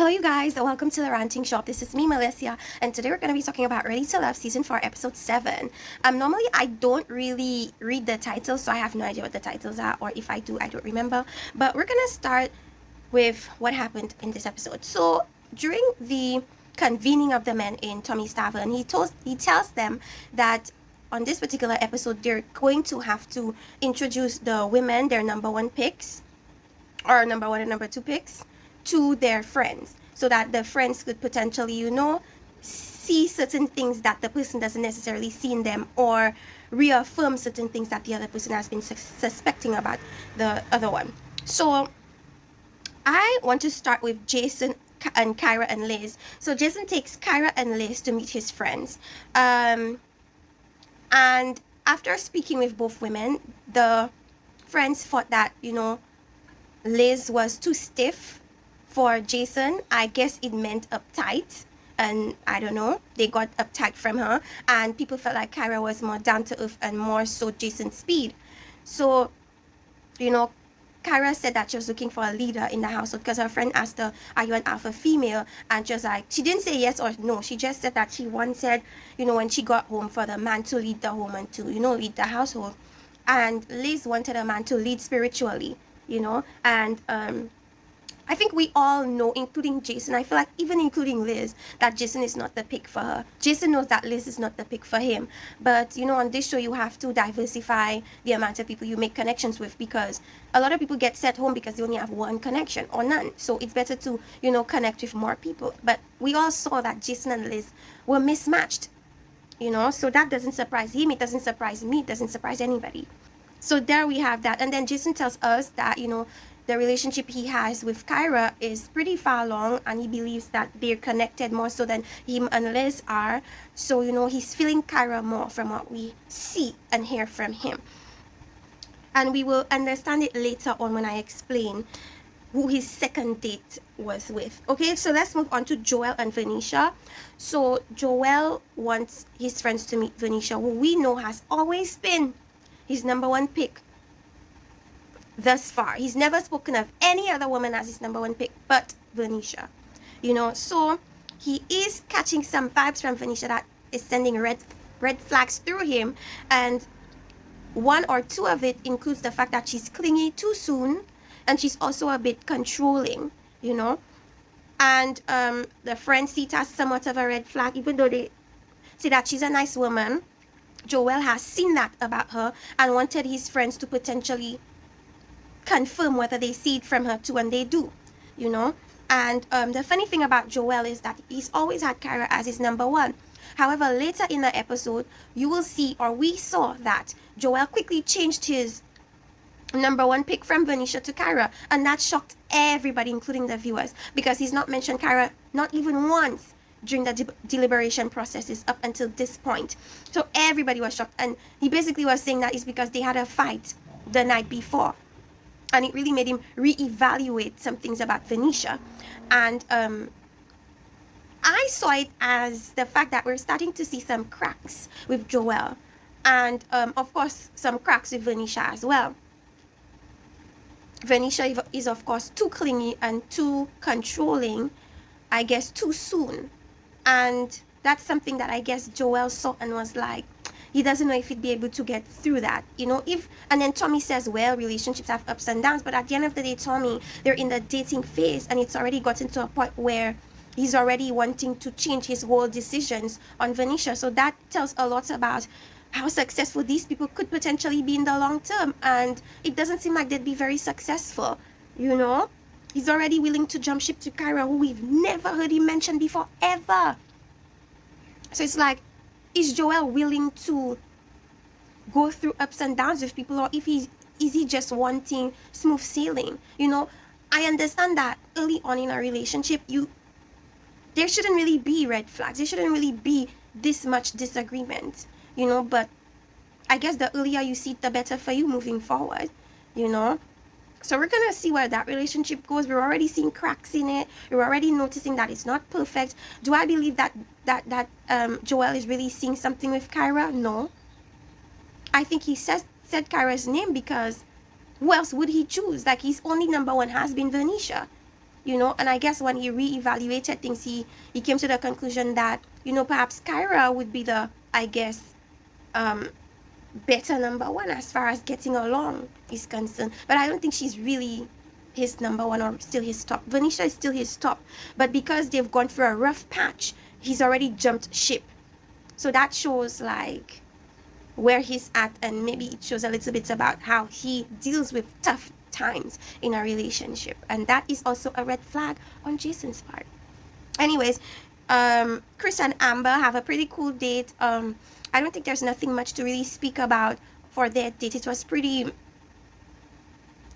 Hello you guys, and welcome to the Ranting Shop. This is me, Melissa, and today we're going to be talking about Ready to Love Season 4, Episode 7. Normally I don't really read the titles, so I have no idea what the titles are, or if I do, I don't remember. But we're going to start with what happened in this episode. So during the convening of the men in Tommy's tavern, he tells them that on this particular episode, they're going to have to introduce the women, their number one picks, or number one and number two picks, to their friends, so that the friends could potentially, see certain things that the person doesn't necessarily see in them, or reaffirm certain things that the other person has been suspecting about the other one. So I want to start with Jason and Kyra and Liz. So Jason takes Kyra and Liz to meet his friends. And after speaking with both women, the friends thought that, Liz was too stiff for Jason. I guess it meant uptight, and I don't know, they got uptight from her, and people felt like Kyra was more down to earth and more so Jason's speed. So, Kyra said that she was looking for a leader in the household because her friend asked her, are you an alpha female? And she was like, she didn't say yes or no. She just said that she wanted, when she got home, for the man to lead the home and to, lead the household. And Liz wanted a man to lead spiritually, and I think we all know, including Jason, I feel like even including Liz, that Jason is not the pick for her. Jason knows that Liz is not the pick for him. But, on this show, you have to diversify the amount of people you make connections with, because a lot of people get sent home because they only have one connection or none. So it's better to, connect with more people. But we all saw that Jason and Liz were mismatched, so that doesn't surprise him. It doesn't surprise me. It doesn't surprise anybody. So there we have that. And then Jason tells us that, the relationship he has with Kyra is pretty far along, and he believes that they're connected more so than him and Liz are. So, he's feeling Kyra more from what we see and hear from him. And we will understand it later on when I explain who his second date was with. Okay, so let's move on to Joelle and Venetia. So Joelle wants his friends to meet Venetia, who we know has always been his number one pick thus far. He's never spoken of any other woman as his number one pick but Venetia. So he is catching some vibes from Venetia that is sending red flags through him, and one or two of it includes the fact that she's clingy too soon, and she's also a bit controlling, and the friends see it as somewhat of a red flag, even though they say that she's a nice woman. Joelle has seen that about her and wanted his friends to potentially confirm whether they see it from her too, and they do, and the funny thing about Joelle is that he's always had Kyra as his number one. However, later in the episode, you will see, or we saw, that Joelle quickly changed his number one pick from Venetia to Kyra, and that shocked everybody, including the viewers, because he's not mentioned Kyra not even once during the deliberation processes up until this point. So everybody was shocked, and he basically was saying that it's because they had a fight the night before, and it really made him reevaluate some things about Venetia. And I saw it as the fact that we're starting to see some cracks with Joelle, and of course some cracks with Venetia as well. Venetia is of course too clingy and too controlling, I guess too soon, and that's something that I guess Joelle saw and was like, he doesn't know if he'd be able to get through that, and then Tommy says, well, relationships have ups and downs, but at the end of the day, Tommy, they're in the dating phase, and it's already gotten to a point where he's already wanting to change his whole decisions on Venetia. So that tells a lot about how successful these people could potentially be in the long term, and it doesn't seem like they'd be very successful. He's already willing to jump ship to Kyra, who we've never heard him mention before, ever. So it's like, is Joelle willing to go through ups and downs with people, or is he just wanting smooth sailing? I understand that early on in a relationship, there shouldn't really be red flags. There shouldn't really be this much disagreement, but I guess the earlier you see it, the better for you moving forward, So we're going to see where that relationship goes. We're already seeing cracks in it. We're already noticing that it's not perfect. Do I believe that Joelle is really seeing something with Kyra? No. I think he said Kyra's name because who else would he choose? Like, his only number one has been Venetia. you know. And I guess when he reevaluated things, he came to the conclusion that, you know, perhaps Kyra would be the, I guess, better number one as far as getting along is concerned. But I don't think she's really his number one or still his top. Venetia is still his top, but because they've gone through a rough patch, he's already jumped ship. So that shows like where he's at, and maybe it shows a little bit about how he deals with tough times in a relationship, and that is also a red flag on Jason's part. Anyways, Chris and Amber have a pretty cool date. I don't think there's nothing much to really speak about for their date. It was pretty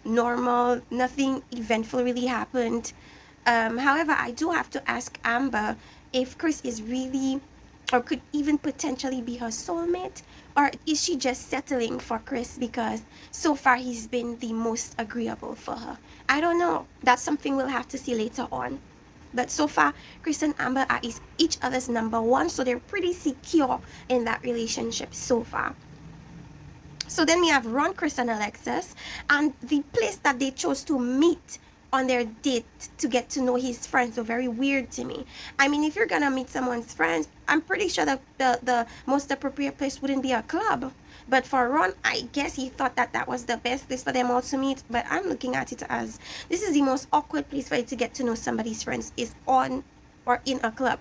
normal, nothing eventful really happened. However, I do have to ask Amber if Chris is really, or could even potentially be her soulmate, or is she just settling for Chris because so far he's been the most agreeable for her? I don't know. That's something we'll have to see later on. But so far, Chris and Amber are each other's number one, so they're pretty secure in that relationship so far. So then we have Ron, Chris, and Alexis, and the place that they chose to meet on their date to get to know his friends so very weird to me. I mean, if you're gonna meet someone's friends, I'm pretty sure that the most appropriate place wouldn't be a club. But for Ron, I guess he thought that that was the best place for them all to meet. But I'm looking at it as this is the most awkward place for you to get to know somebody's friends, is on or in a club.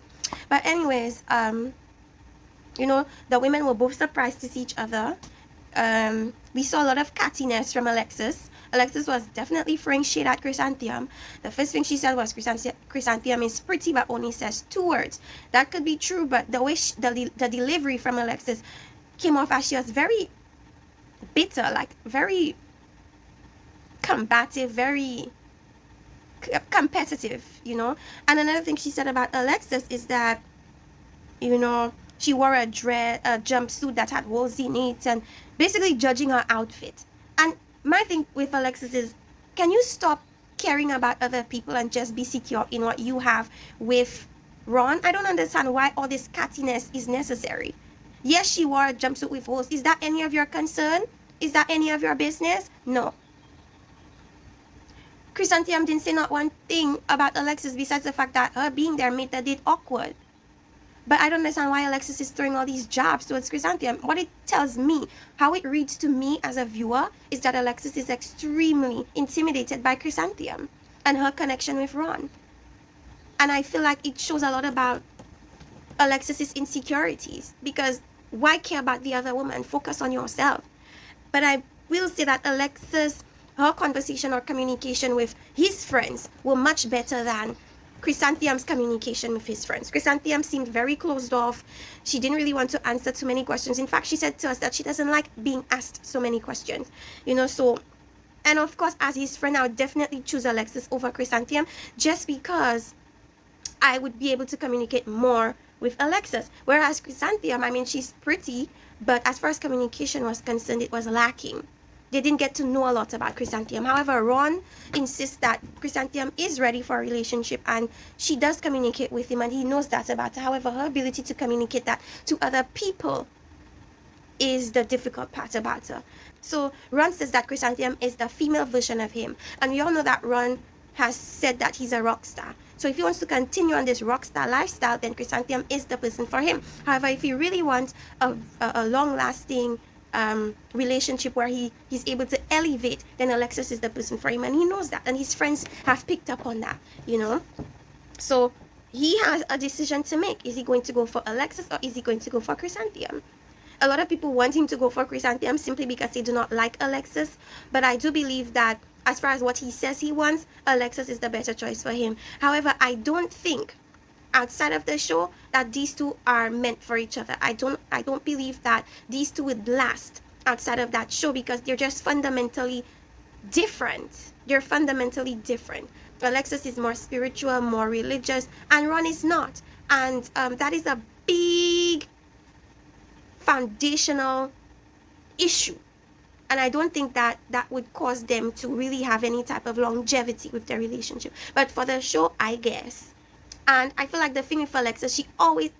But anyways, you know, the women were both surprised to see each other. We saw a lot of cattiness from Alexis. Alexis was definitely throwing shade at Chrysanthemum. The first thing she said was Chrysanthemum is pretty but only says 2 words. That could be true, but the way the delivery from Alexis came off as she was very bitter, like very combative, very competitive, you know. And another thing she said about Alexis is that, you know, she wore a jumpsuit that had holes in it, and basically judging her outfit. And my thing with Alexis is, can you stop caring about other people and just be secure in what you have with Ron? I don't understand why all this cattiness is necessary. Yes, she wore a jumpsuit with holes. Is that any of your concern? Is that any of your business? No. Chrysanthemum didn't say not one thing about Alexis besides the fact that her being there made the date awkward. But I don't understand why Alexis is throwing all these jabs towards Chrysanthemum. What it tells me, how it reads to me as a viewer, is that Alexis is extremely intimidated by Chrysanthemum and her connection with Ron. And I feel like it shows a lot about Alexis's insecurities, because why care about the other woman? Focus on yourself. But I will say that Alexis, her conversation or communication with his friends were much better than Chrysanthemum's communication with his friends. Chrysanthemum seemed very closed off. She didn't really want to answer too many questions. In fact, she said to us that she doesn't like being asked so many questions, you know. So, and of course, as his friend, I would definitely choose Alexis over Chrysanthemum, just because I would be able to communicate more with Alexis. Whereas Chrysanthemum, I mean, she's pretty, but as far as communication was concerned, it was lacking. They didn't get to know a lot about Chrysanthemum. However, Ron insists that Chrysanthemum is ready for a relationship, and she does communicate with him, and he knows that about her. However, her ability to communicate that to other people is the difficult part about her. So Ron says that Chrysanthemum is the female version of him, and we all know that Ron has said that he's a rock star. So if he wants to continue on this rock star lifestyle, then Chrysanthemum is the person for him. However, if he really wants a long-lasting relationship where he's able to elevate, then Alexis is the person for him, and he knows that, and his friends have picked up on that, you know. So he has a decision to make. Is he going to go for Alexis, or is he going to go for Chrysanthemum? A lot of people want him to go for Chrysanthemum simply because they do not like Alexis, but I do believe that as far as what he says he wants, Alexis is the better choice for him. However, I don't think outside of the show that these two are meant for each other. I don't believe that these two would last outside of that show, because they're just fundamentally different. They're fundamentally different. Alexis is more spiritual, more religious, and Ron is not. And that is a big foundational issue. And I don't think that that would cause them to really have any type of longevity with their relationship. But for the show, I guess. And I feel like the thing with Alexis, she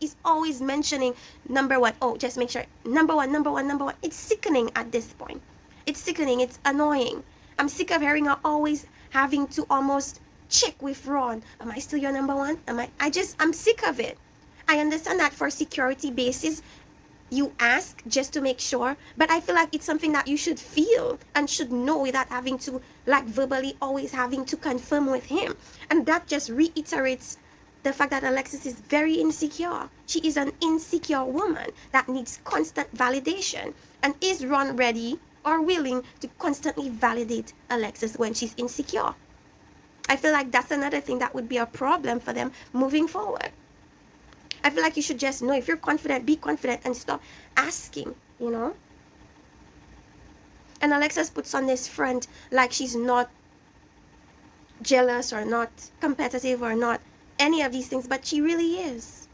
is always mentioning number one. Oh, just make sure. Number one, number one, number one. It's sickening at this point. It's sickening. It's annoying. I'm sick of hearing her always having to almost check with Ron. Am I still your number one? I'm sick of it. I understand that for security basis, you ask just to make sure, but I feel like it's something that you should feel and should know without having to, like, verbally always having to confirm with him. And that just reiterates the fact that Alexis is very insecure. She is an insecure woman that needs constant validation. And is Ron ready or willing to constantly validate Alexis when she's insecure? I feel like that's another thing that would be a problem for them moving forward. I feel like you should just know, if you're confident, be confident and stop asking, you know. And Alexis puts on this front like she's not jealous or not competitive or not any of these things, but she really is.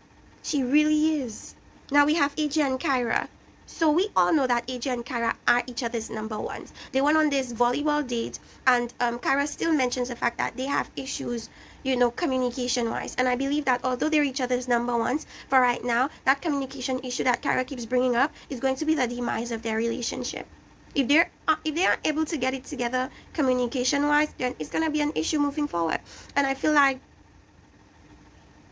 She really is. Now we have AJ and Kyra. So we all know that AJ and Kyra are each other's number ones. They went on this volleyball date, and Kyra still mentions the fact that they have issues, you know, communication-wise. And I believe that although they're each other's number ones, for right now, that communication issue that Kyra keeps bringing up is going to be the demise of their relationship. If they aren't able to get it together communication-wise, then it's going to be an issue moving forward. And I feel like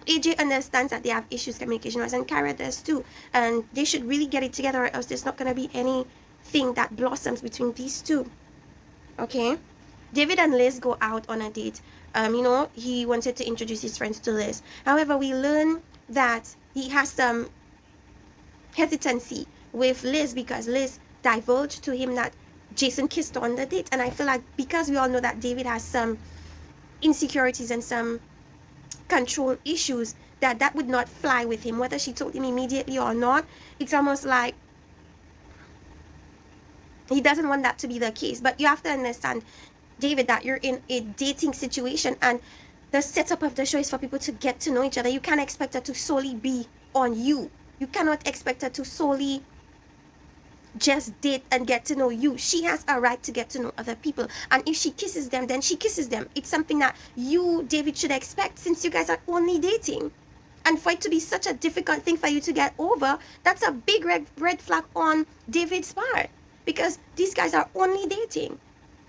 AJ understands that they have issues communication-wise, and Kyra does too. And they should really get it together, or else there's not going to be anything that blossoms between these two. Okay? David and Liz go out on a date. You know, he wanted to introduce his friends to Liz. However, we learn that he has some hesitancy with Liz because Liz divulged to him that Jason kissed her on the date. And I feel like because we all know that David has some insecurities and some control issues, that would not fly with him, whether she told him immediately or not. It's almost like he doesn't want that to be the case. But you have to understand, David, that you're in a dating situation, and the setup of the show is for people to get to know each other. You can't expect her to solely be on you. You cannot expect her to solely just date and get to know you. She has a right to get to know other people, and if she kisses them, then she kisses them. It's something that you, David, should expect, since you guys are only dating. And for it to be such a difficult thing for you to get over, that's a big red flag on David's part, because these guys are only dating,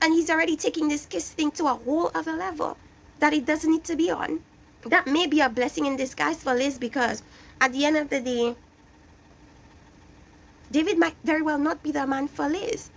and he's already taking this kiss thing to a whole other level that it doesn't need to be on. That may be a blessing in disguise for Liz, because at the end of the day, David might very well not be the man for Liz.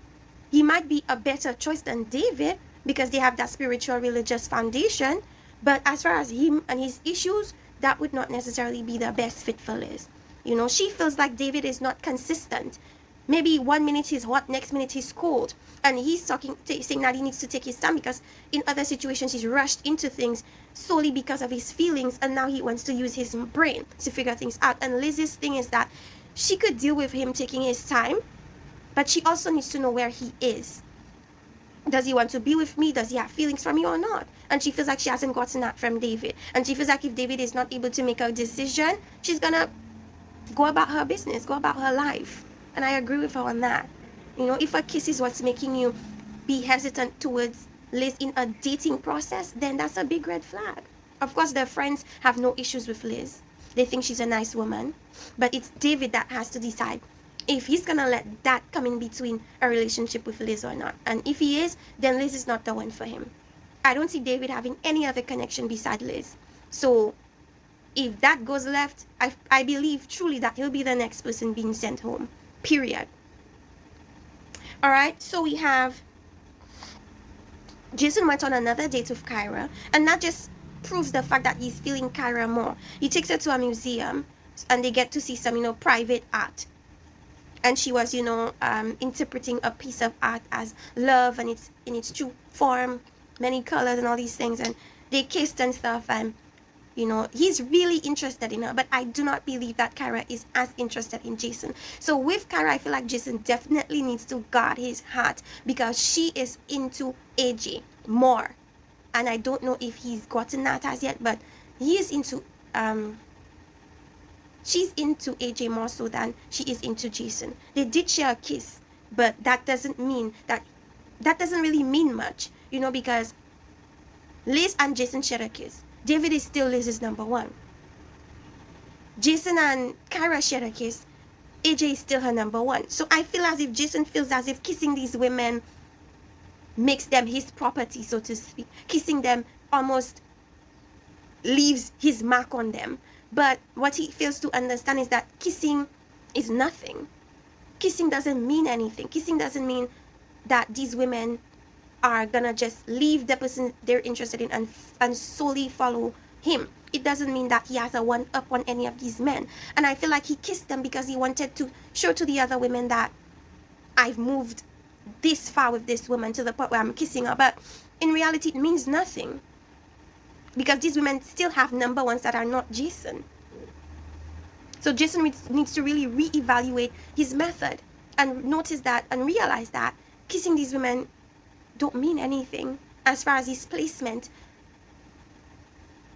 He might be a better choice than David because they have that spiritual religious foundation. But as far as him and his issues, that would not necessarily be the best fit for Liz. You know, she feels like David is not consistent. Maybe 1 minute he's hot, next minute he's cold. And he's saying that he needs to take his time because in other situations he's rushed into things solely because of his feelings. And now he wants to use his brain to figure things out. And Liz's thing is that she could deal with him taking his time, but she also needs to know where he is. Does he want to be with me? Does he have feelings for me or not? And she feels like she hasn't gotten that from David. And she feels like if David is not able to make a decision, she's going to go about her business, go about her life. And I agree with her on that. You know, if a kiss is what's making you be hesitant towards Liz in a dating process, then that's a big red flag. Of course, their friends have no issues with Liz. They think she's a nice woman. But it's David that has to decide if he's going to let that come in between a relationship with Liz or not. And if he is, then Liz is not the one for him. I don't see David having any other connection beside Liz. So if that goes left, I believe truly that he'll be the next person being sent home. Period. Alright, so we have Jason went on another date with Kyra, and that just proves the fact that he's feeling Kyra more. He takes her to a museum and they get to see some, you know, private art. And she was, you know, interpreting a piece of art as love and it's in its true form, many colors and all these things. And they kissed and stuff, and, you know, he's really interested in her. But I do not believe that Kyra is as interested in Jason. So with Kyra, I feel like Jason definitely needs to guard his heart because she is into AJ more. And I don't know if he's gotten that as yet, but he is into, she's into AJ more so than she is into Jason. They did share a kiss, but that doesn't mean that doesn't really mean much, you know, because Liz and Jason shared a kiss. David is still Liz's number one. Jason and Kyra shared a kiss. AJ is still her number one. So I feel as if Jason feels as if kissing these women makes them his property, so to speak. Kissing them almost leaves his mark on them. But what he fails to understand is that kissing is nothing. Kissing doesn't mean anything. Kissing doesn't mean that these women are gonna just leave the person they're interested in and solely follow him. It doesn't mean that he has a one up on any of these men. And I feel like he kissed them because he wanted to show to the other women that I've moved this far with this woman to the point where I'm kissing her. But in reality, it means nothing, because these women still have number ones that are not Jason. So Jason needs to really reevaluate his method and notice that and realize that kissing these women don't mean anything as far as his placement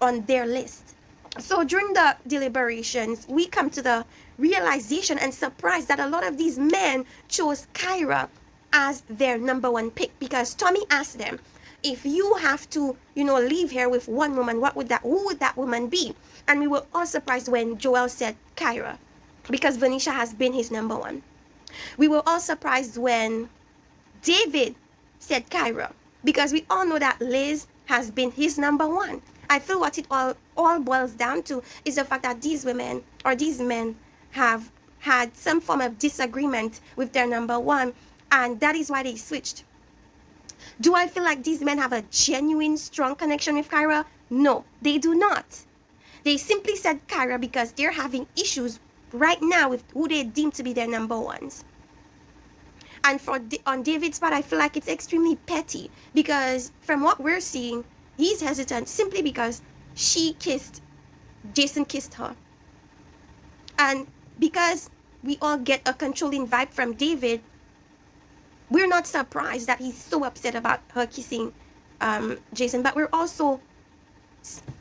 on their list. So during the deliberations, we come to the realization and surprise that a lot of these men chose Kyra as their number one pick, because Tommy asked them, if you have to, leave here with one woman, who would that woman be? And we were all surprised when Joelle said Kyra, because Venetia has been his number one. We were all surprised when David said Kyra, because we all know that Liz has been his number one. I feel what it all boils down to is the fact that these women or these men have had some form of disagreement with their number one, and that is why they switched. Do I feel like these men have a genuine, strong connection with Kyra? No, they do not. They simply said Kyra because they're having issues right now with who they deem to be their number ones. And on David's part, I feel like it's extremely petty, because from what we're seeing, he's hesitant simply because Jason kissed her. And because we all get a controlling vibe from David, we're not surprised that he's so upset about her kissing Jason. But we're also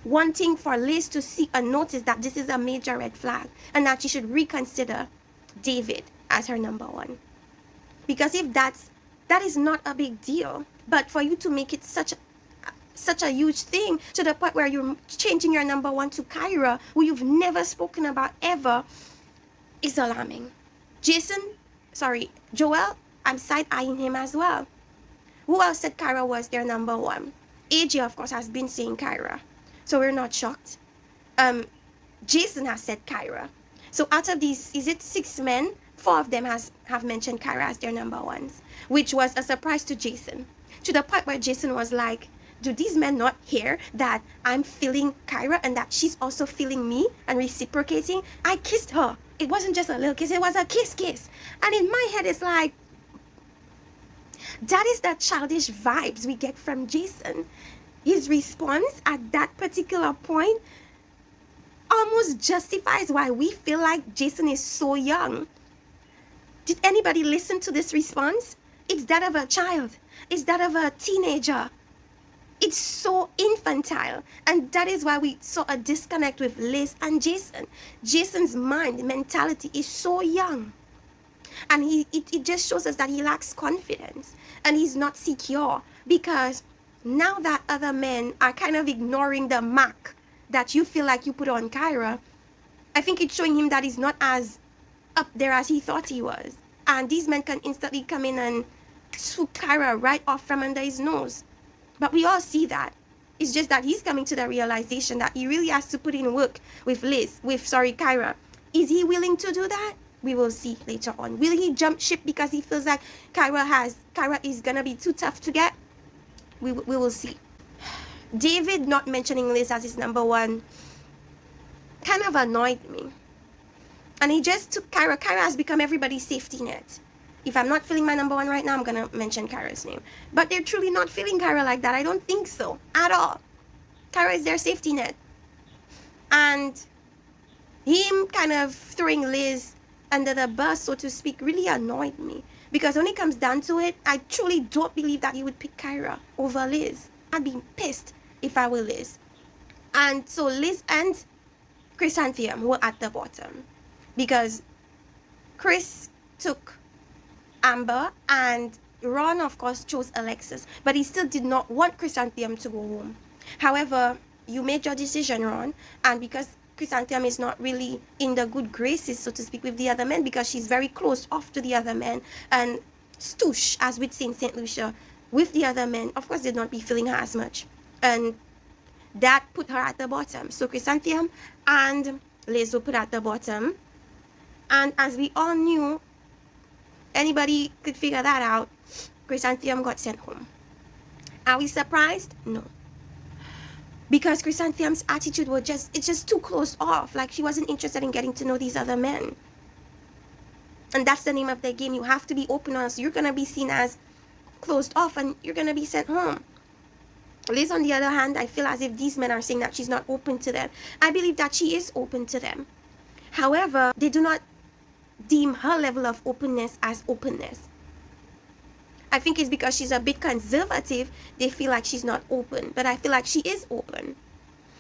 wanting for Liz to see and notice that this is a major red flag and that she should reconsider David as her number one. Because if that is not a big deal, but for you to make it such a huge thing to the point where you're changing your number one to Kyra, who you've never spoken about ever, is alarming. Joelle, I'm side-eyeing him as well. Who else said Kyra was their number one? AJ, of course, has been saying Kyra, so we're not shocked. Jason has said Kyra. So out of these, is it 6 men? 4 of them have mentioned Kyra as their number ones, which was a surprise to Jason, to the point where Jason was like, do these men not hear that I'm feeling Kyra and that she's also feeling me and reciprocating? I kissed her. It wasn't just a little kiss, it was a kiss. And in my head, it's like, that is the childish vibes we get from Jason. His response at that particular point almost justifies why we feel like Jason is so young. Did anybody listen to this response? It's that of a child. It's that of a teenager. It's so infantile. And that is why we saw a disconnect with Liz and Jason. Jason's mentality is so young. And it just shows us that he lacks confidence. And he's not secure. Because now that other men are kind of ignoring the mark that you feel like you put on Kyra, I think it's showing him that he's not as up there as he thought he was. And these men can instantly come in and swoop Kyra right off from under his nose. But we all see that. It's just that he's coming to the realization that he really has to put in work with Kyra. Is he willing to do that? We will see later on. Will he jump ship because he feels like Kyra is gonna be too tough to get? We will see. David not mentioning Liz as his number one kind of annoyed me. And he just took Kyra. Kyra has become everybody's safety net. If I'm not feeling my number one right now, I'm going to mention Kyra's name. But they're truly not feeling Kyra like that. I don't think so at all. Kyra is their safety net. And him kind of throwing Liz under the bus, so to speak, really annoyed me. Because when it comes down to it, I truly don't believe that he would pick Kyra over Liz. I'd be pissed if I were Liz. And so Liz and Chrysanthemum were at the bottom. Because Chris took Amber and Ron, of course, chose Alexis. But he still did not want Chrysanthemum to go home. However, you made your decision, Ron. And because Chrysanthemum is not really in the good graces, so to speak, with the other men, because she's very close off to the other men. And stoosh, as we'd say in St. Lucia, with the other men, of course, they'd not be feeling her as much. And that put her at the bottom. So Chrysanthemum and Liz were put at the bottom. And as we all knew, anybody could figure that out, Chrysanthemum got sent home. Are we surprised? No. Because Chrysanthemum's attitude was it's just too closed off. Like, she wasn't interested in getting to know these other men. And that's the name of the game. You have to be open, or else you're going to be seen as closed off and you're going to be sent home. Liz, on the other hand, I feel as if these men are saying that she's not open to them. I believe that she is open to them. However, they do not deem her level of openness as openness. I think it's because she's a bit conservative, they feel like she's not open. But I feel like she is open.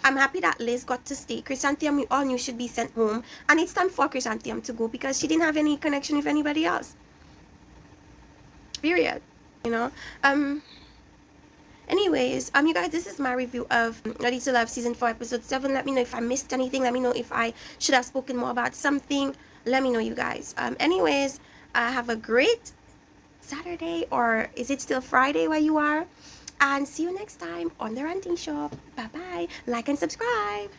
I'm happy that Liz got to stay. Chrysanthemum, we all knew, should be sent home. And it's time for Chrysanthemum to go because she didn't have any connection with anybody else. Period. You know? Anyways, you guys, this is my review of Ready to Love Season 4, Episode 7. Let me know if I missed anything. Let me know if I should have spoken more about something. Let me know, you guys. Anyways, have a great Saturday, or is it still Friday where you are? And see you next time on The Ranting Shop. Bye-bye. Like and subscribe.